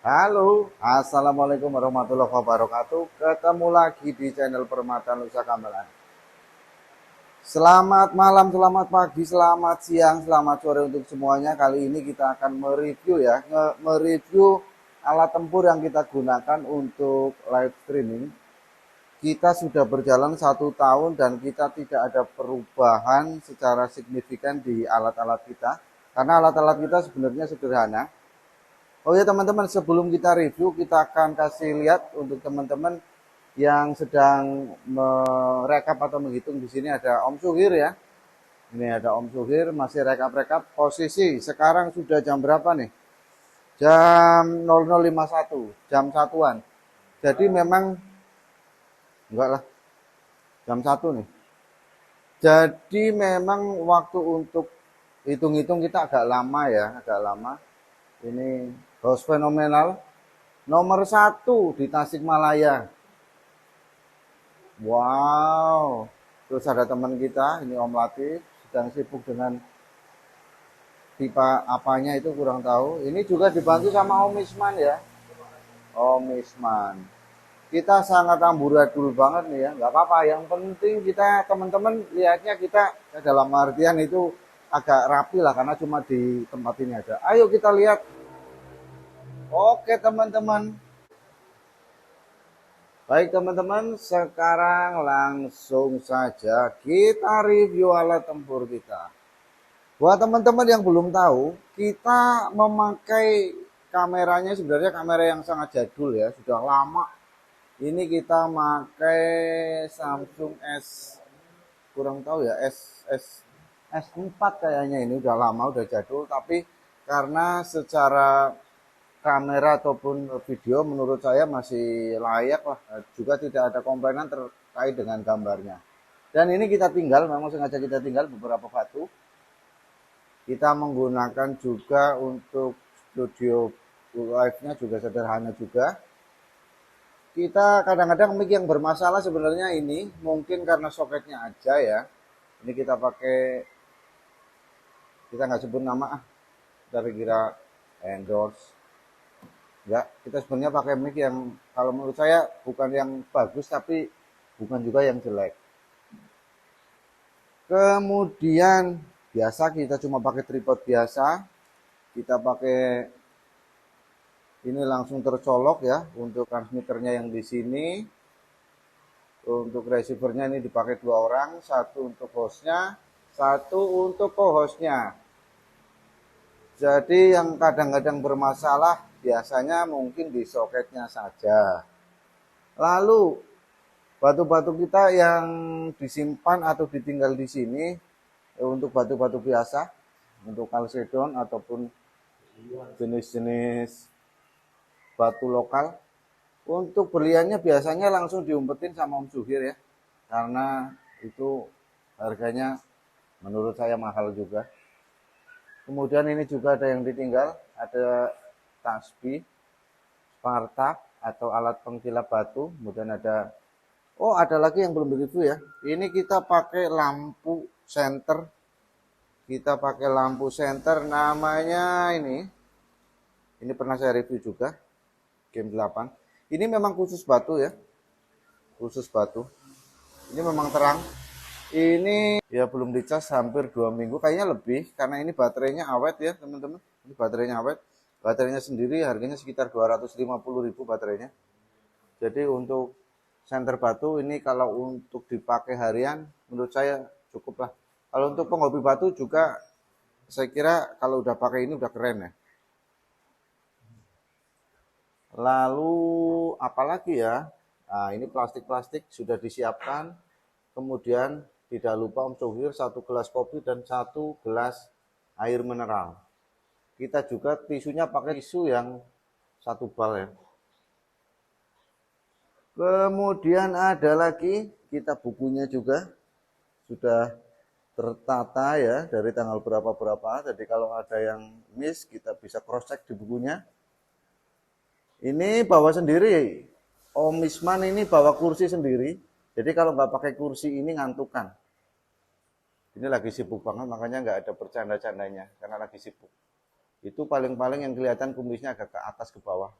Halo, assalamualaikum warahmatullahi wabarakatuh. Ketemu lagi di channel Permata Nusa Kambangan. Selamat malam, selamat pagi, selamat siang, selamat sore untuk semuanya. Kali ini kita akan mereview mereview alat tempur yang kita gunakan untuk live streaming. Kita sudah berjalan 1 tahun dan kita tidak ada perubahan secara signifikan di alat-alat kita. Karena alat-alat kita sebenarnya sederhana. Oh ya teman-teman, sebelum kita review, kita akan kasih lihat untuk teman-teman yang sedang merekap atau menghitung. Di sini ada Om Suhir ya. Ini ada Om Suhir masih rekap-rekap posisi. Sekarang sudah jam berapa nih? Jam 00.51, jam satuan. Jadi memang enggak lah, jam 1 nih. Jadi memang waktu untuk hitung-hitung kita agak lama ya, agak lama. Ini host fenomenal nomor 1 di Tasikmalaya. Wow. Terus ada teman kita, ini Om Latif, sedang sibuk dengan pipa apanya itu kurang tahu. Ini juga dibantu sama Om Isman ya. Om Isman. Kita sangat amburadul banget nih ya. Nggak apa-apa, yang penting kita teman-teman lihatnya kita dalam artian itu agak rapi lah karena cuma di tempat ini aja. Ayo kita lihat. Oke teman-teman. Baik teman-teman, sekarang langsung saja kita review alat tempur kita. Buat teman-teman yang belum tahu, kita memakai kameranya sebenarnya kamera yang sangat jadul ya, sudah lama. Ini kita pakai Samsung S, kurang tahu ya, S4 kayaknya, ini udah lama, udah jadul, tapi karena secara kamera ataupun video menurut saya masih layak lah, juga tidak ada komplainan terkait dengan gambarnya. Dan ini kita tinggal, memang sengaja kita tinggal beberapa batu. Kita menggunakan juga untuk studio live-nya juga sederhana juga. Kita kadang-kadang mic yang bermasalah sebenarnya ini mungkin karena soketnya aja ya. Ini kita pakai, kita nggak sebut nama kita kira endorse. Ya, kita sebenarnya pakai mic yang kalau menurut saya bukan yang bagus tapi bukan juga yang jelek. Kemudian biasa kita cuma pakai tripod biasa. Kita pakai ini langsung tercolok ya untuk transmitternya yang di sini. Untuk receivernya ini dipakai 2 orang, satu untuk hostnya, satu untuk co-hostnya. Jadi yang kadang-kadang bermasalah biasanya mungkin di soketnya saja. Lalu batu-batu kita yang disimpan atau ditinggal di sini untuk batu-batu biasa, untuk kalsedon ataupun jenis-jenis batu lokal. Untuk berliannya biasanya langsung diumpetin sama Om Suhir ya, karena itu harganya menurut saya mahal juga. Kemudian ini juga ada yang ditinggal, ada tasbih, spartak atau alat pengkilap batu. Kemudian ada, oh ada lagi yang belum begitu ya. Ini kita pakai lampu senter. Kita pakai lampu senter namanya ini. Ini pernah saya review juga, Game 8. Ini memang khusus batu ya. Khusus batu. Ini memang terang. Ini ya belum dicas hampir 2 minggu, kayaknya lebih karena ini baterainya awet ya teman-teman. Ini baterainya awet. Baterainya sendiri harganya sekitar 250.000 baterainya. Jadi untuk senter batu ini kalau untuk dipakai harian menurut saya cukup lah. Kalau untuk penghobi batu juga saya kira kalau udah pakai ini udah keren ya. Lalu apalagi ya? Nah, ini plastik-plastik sudah disiapkan. Kemudian tidak lupa Om Suhir 1 gelas kopi dan 1 gelas air mineral. Kita juga tisunya pakai tisu yang 1 bal ya. Kemudian ada lagi kita bukunya juga sudah tertata ya dari tanggal berapa-berapa. Jadi kalau ada yang miss kita bisa cross check di bukunya. Ini bawa sendiri. Om Isman ini bawa kursi sendiri. Jadi kalau nggak pakai kursi ini ngantukan. Ini lagi sibuk banget, makanya nggak ada bercanda-candanya karena lagi sibuk. Itu paling-paling yang kelihatan kumisnya agak ke atas ke bawah.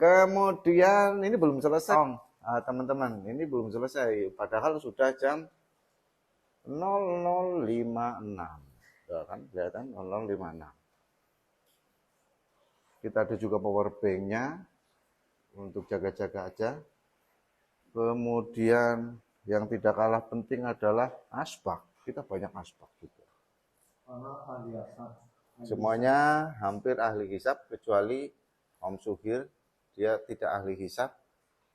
Kemudian ini belum selesai, teman-teman. Ini belum selesai. Padahal sudah jam 00.56. Tuh kan kelihatan 00.56. Kita ada juga power bank-nya untuk jaga-jaga aja. Kemudian yang tidak kalah penting adalah asbak. Kita banyak asbak juga. Semuanya hampir ahli hisab kecuali Om Sugir. Dia tidak ahli hisab,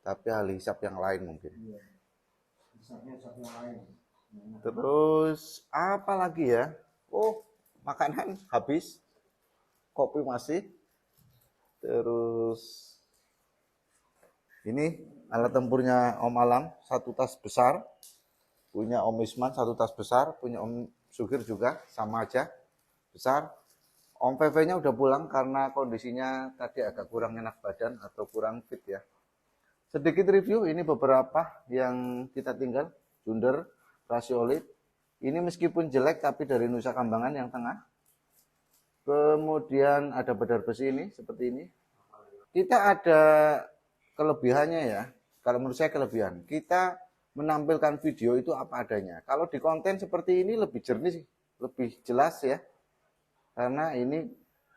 tapi ahli hisab yang lain mungkin. Terus apa lagi ya? Oh, makanan habis, kopi masih. Terus ini alat tempurnya Om Alam, satu tas besar. Punya Om Isman satu tas besar, punya Om Sugir juga sama aja besar. Om VV-nya udah pulang karena kondisinya tadi agak kurang enak badan atau kurang fit ya. Sedikit review, ini beberapa yang kita tinggal. Junder, Rasiolit. Ini meskipun jelek tapi dari Nusa Kambangan yang tengah. Kemudian ada bedar besi ini, seperti ini. Kita ada kelebihannya ya. Kalau menurut saya kelebihan. Kita menampilkan video itu apa adanya. Kalau di konten seperti ini lebih jernih, lebih jelas ya. Karena ini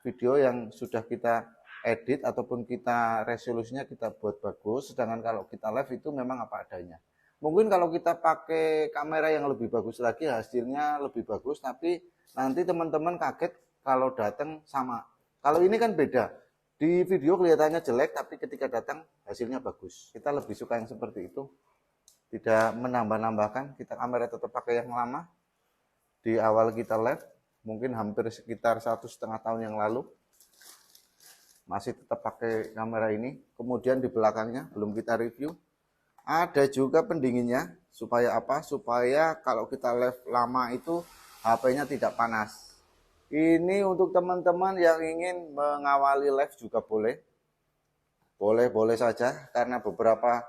video yang sudah kita edit ataupun kita resolusinya kita buat bagus. Sedangkan kalau kita live itu memang apa adanya. Mungkin kalau kita pakai kamera yang lebih bagus lagi hasilnya lebih bagus. Tapi nanti teman-teman kaget kalau datang sama. Kalau ini kan beda. Di video kelihatannya jelek tapi ketika datang hasilnya bagus. Kita lebih suka yang seperti itu. Tidak menambah-nambahkan. Kita kamera tetap pakai yang lama. Di awal kita live. Mungkin hampir sekitar 1,5 tahun yang lalu masih tetap pakai kamera ini. Kemudian di belakangnya belum kita review, ada juga pendinginnya. Supaya apa? Supaya kalau kita live lama itu HP-nya tidak panas. Ini untuk teman-teman yang ingin mengawali live juga boleh. Boleh saja karena beberapa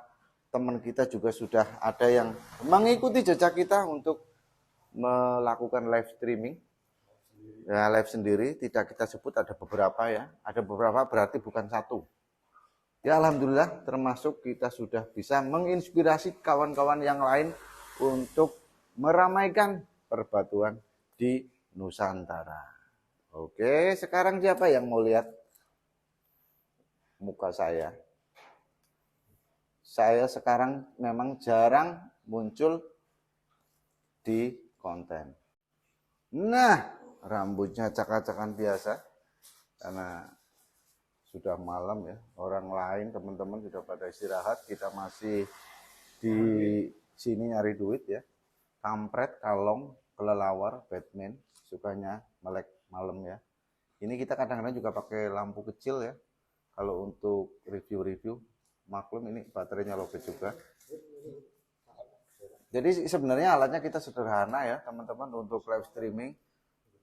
teman kita juga sudah ada yang mengikuti jejak kita untuk melakukan live streaming. Ya, live sendiri tidak kita sebut, ada beberapa ya. Ada beberapa berarti bukan satu. Ya alhamdulillah termasuk kita sudah bisa menginspirasi kawan-kawan yang lain untuk meramaikan perbatuan di Nusantara. Oke, sekarang siapa yang mau lihat muka saya? Saya sekarang memang jarang muncul di konten. Nah, rambutnya acak-acakan biasa karena sudah malam ya, orang lain teman-teman sudah pada istirahat, kita masih di sini nyari duit ya. Kampret, kalong, kelelawar, Batman, sukanya melek malam ya. Ini kita kadang-kadang juga pakai lampu kecil ya kalau untuk review-review. Maklum ini baterainya lowbat juga. Jadi sebenarnya alatnya kita sederhana ya teman-teman untuk live streaming.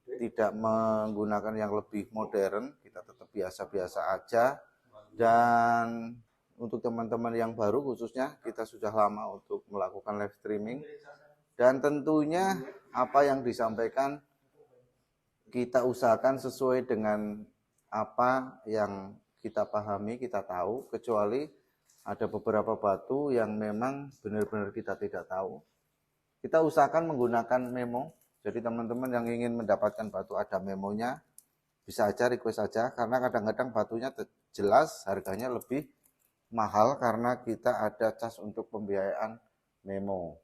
Tidak menggunakan yang lebih modern, kita tetap biasa-biasa aja. Dan untuk teman-teman yang baru khususnya kita sudah lama untuk melakukan live streaming. Dan tentunya apa yang disampaikan kita usahakan sesuai dengan apa yang kita pahami, kita tahu. Kecuali ada beberapa batu yang memang benar-benar kita tidak tahu. Kita usahakan menggunakan memo. Jadi teman-teman yang ingin mendapatkan batu ada memonya, bisa aja request aja. Karena kadang-kadang batunya jelas harganya lebih mahal karena kita ada cas untuk pembiayaan memo.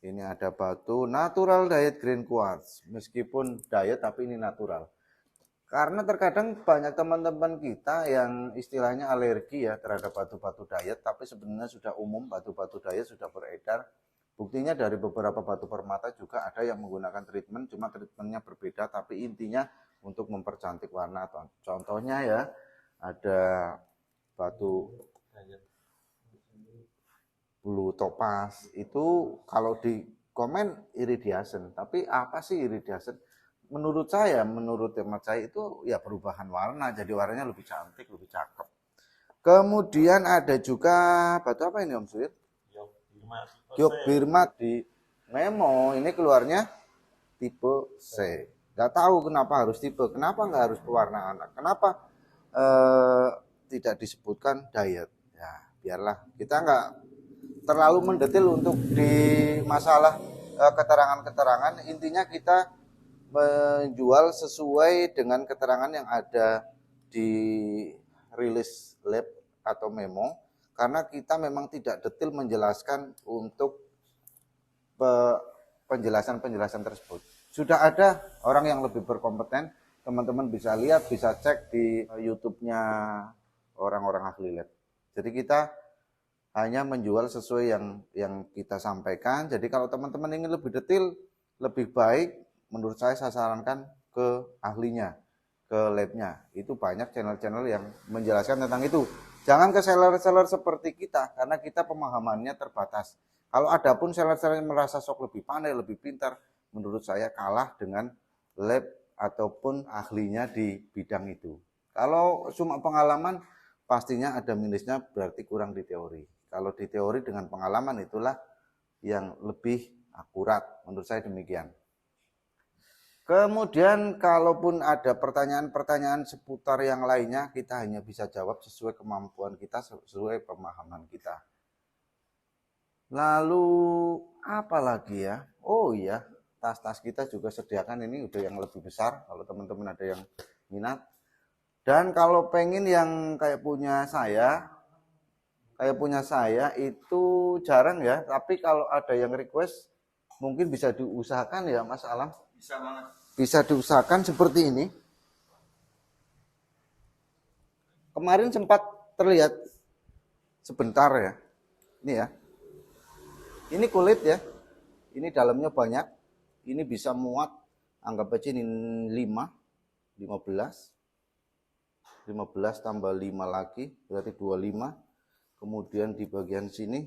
Ini ada batu natural diet green quartz. Meskipun diet tapi ini natural. Karena terkadang banyak teman-teman kita yang istilahnya alergi ya terhadap batu-batu diet. Tapi sebenarnya sudah umum batu-batu diet sudah beredar. Buktinya dari beberapa batu permata juga ada yang menggunakan treatment, cuma treatmentnya berbeda, tapi intinya untuk mempercantik warna. Contohnya ya, ada batu blue topaz, itu kalau di komen iridescent, tapi apa sih iridescent? Menurut saya, menurut hemat saya itu ya perubahan warna, jadi warnanya lebih cantik, lebih cakep. Kemudian ada juga batu apa ini Om Suir? Giok Birmat di memo ini keluarnya tipe C. Gak tahu kenapa harus tipe, kenapa nggak harus pewarna anak, kenapa tidak disebutkan diet. Ya, biarlah kita nggak terlalu mendetail untuk di masalah keterangan-keterangan. Intinya kita menjual sesuai dengan keterangan yang ada di rilis lab atau memo, karena kita memang tidak detail menjelaskan untuk penjelasan-penjelasan tersebut. Sudah ada orang yang lebih berkompeten, teman-teman bisa lihat, bisa cek di YouTube-nya orang-orang ahli lab. Jadi kita hanya menjual sesuai yang kita sampaikan. Jadi kalau teman-teman ingin lebih detail, lebih baik, menurut saya sarankan ke ahlinya, ke labnya. Itu banyak channel-channel yang menjelaskan tentang itu. Jangan ke seller-seller seperti kita, karena kita pemahamannya terbatas. Kalau ada pun seller-seller yang merasa sok lebih pandai, lebih pintar, menurut saya kalah dengan lab ataupun ahlinya di bidang itu. Kalau cuma pengalaman, pastinya ada minusnya, berarti kurang di teori. Kalau di teori dengan pengalaman itulah yang lebih akurat, menurut saya demikian. Kemudian kalaupun ada pertanyaan-pertanyaan seputar yang lainnya, kita hanya bisa jawab sesuai kemampuan kita, sesuai pemahaman kita. Lalu apa lagi ya? Oh iya, tas-tas kita juga sediakan ini udah yang lebih besar, kalau teman-teman ada yang minat. Dan kalau pengen yang kayak punya saya itu jarang ya, tapi kalau ada yang request mungkin bisa diusahakan ya Mas Alam. Bisa banget. Bisa diusahakan seperti ini. Kemarin sempat terlihat sebentar ya. Ini ya. Ini kulit ya. Ini dalamnya banyak. Ini bisa muat, anggap aja ini 15 tambah 5 lagi, berarti 25. Kemudian di bagian sini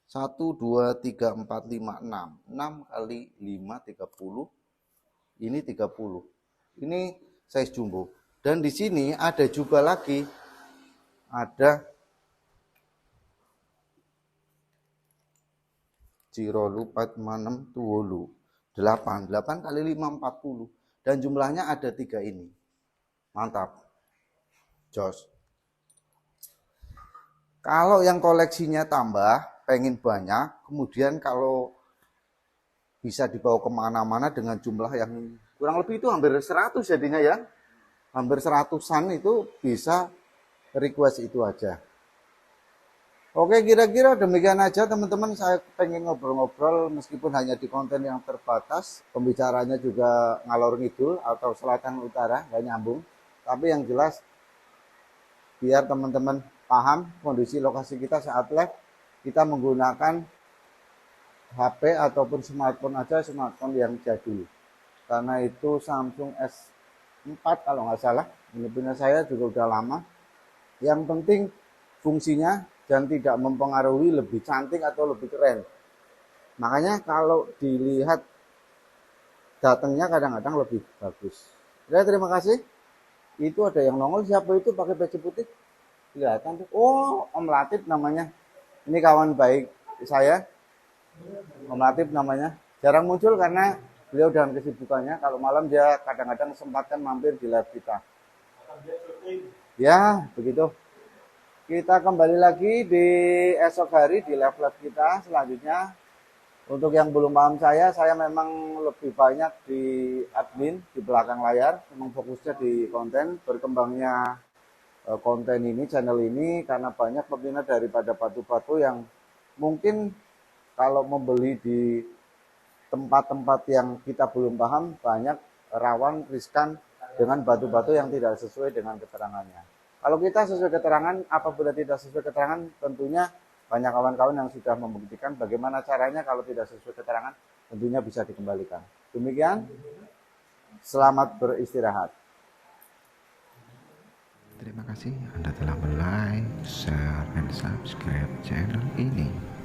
1, 2, 3, 4, 5, 6. 6 kali 5, 30. Ini 30. Ini size jumbo. Dan di sini ada juga lagi, ada Cirolu 46 tuwolu 8 kali 5 40, dan jumlahnya ada 3 ini. Mantap. Jos. Kalau yang koleksinya tambah, pengen banyak, kemudian kalau bisa dibawa kemana-mana dengan jumlah yang kurang lebih itu hampir 100 jadinya ya. Hampir 100-an itu bisa request itu aja. Oke, kira-kira demikian aja teman-teman. Saya pengen ngobrol-ngobrol meskipun hanya di konten yang terbatas. Pembicaranya juga ngalor ngidul atau selatan utara, nggak nyambung. Tapi yang jelas biar teman-teman paham kondisi lokasi kita saat live, kita menggunakan HP ataupun smartphone aja, smartphone yang jadul. Karena itu Samsung S4 kalau nggak salah. Ini punya saya juga udah lama. Yang penting fungsinya dan tidak mempengaruhi lebih cantik atau lebih keren. Makanya kalau dilihat datangnya kadang-kadang lebih bagus. Ya, terima kasih. Itu ada yang nongol, siapa itu pakai baju putih? Kelihatan tuh. Oh, Om Latif namanya. Ini kawan baik saya. Om Latif namanya. Jarang muncul karena beliau dengan kesibukannya. Kalau malam dia kadang-kadang sempatkan mampir di live kita. Ya, begitu. Kita kembali lagi di esok hari di live kita selanjutnya. Untuk yang belum paham saya memang lebih banyak di admin, di belakang layar. Memang fokusnya di konten, berkembangnya konten ini, channel ini, karena banyak peminat daripada batu-batu yang mungkin kalau membeli di tempat-tempat yang kita belum paham, banyak rawan riskan dengan batu-batu yang tidak sesuai dengan keterangannya. Kalau kita sesuai keterangan, apabila tidak sesuai keterangan, tentunya banyak kawan-kawan yang sudah membuktikan bagaimana caranya kalau tidak sesuai keterangan, tentunya bisa dikembalikan. Demikian, selamat beristirahat. Terima kasih Anda telah like, share, dan subscribe channel ini.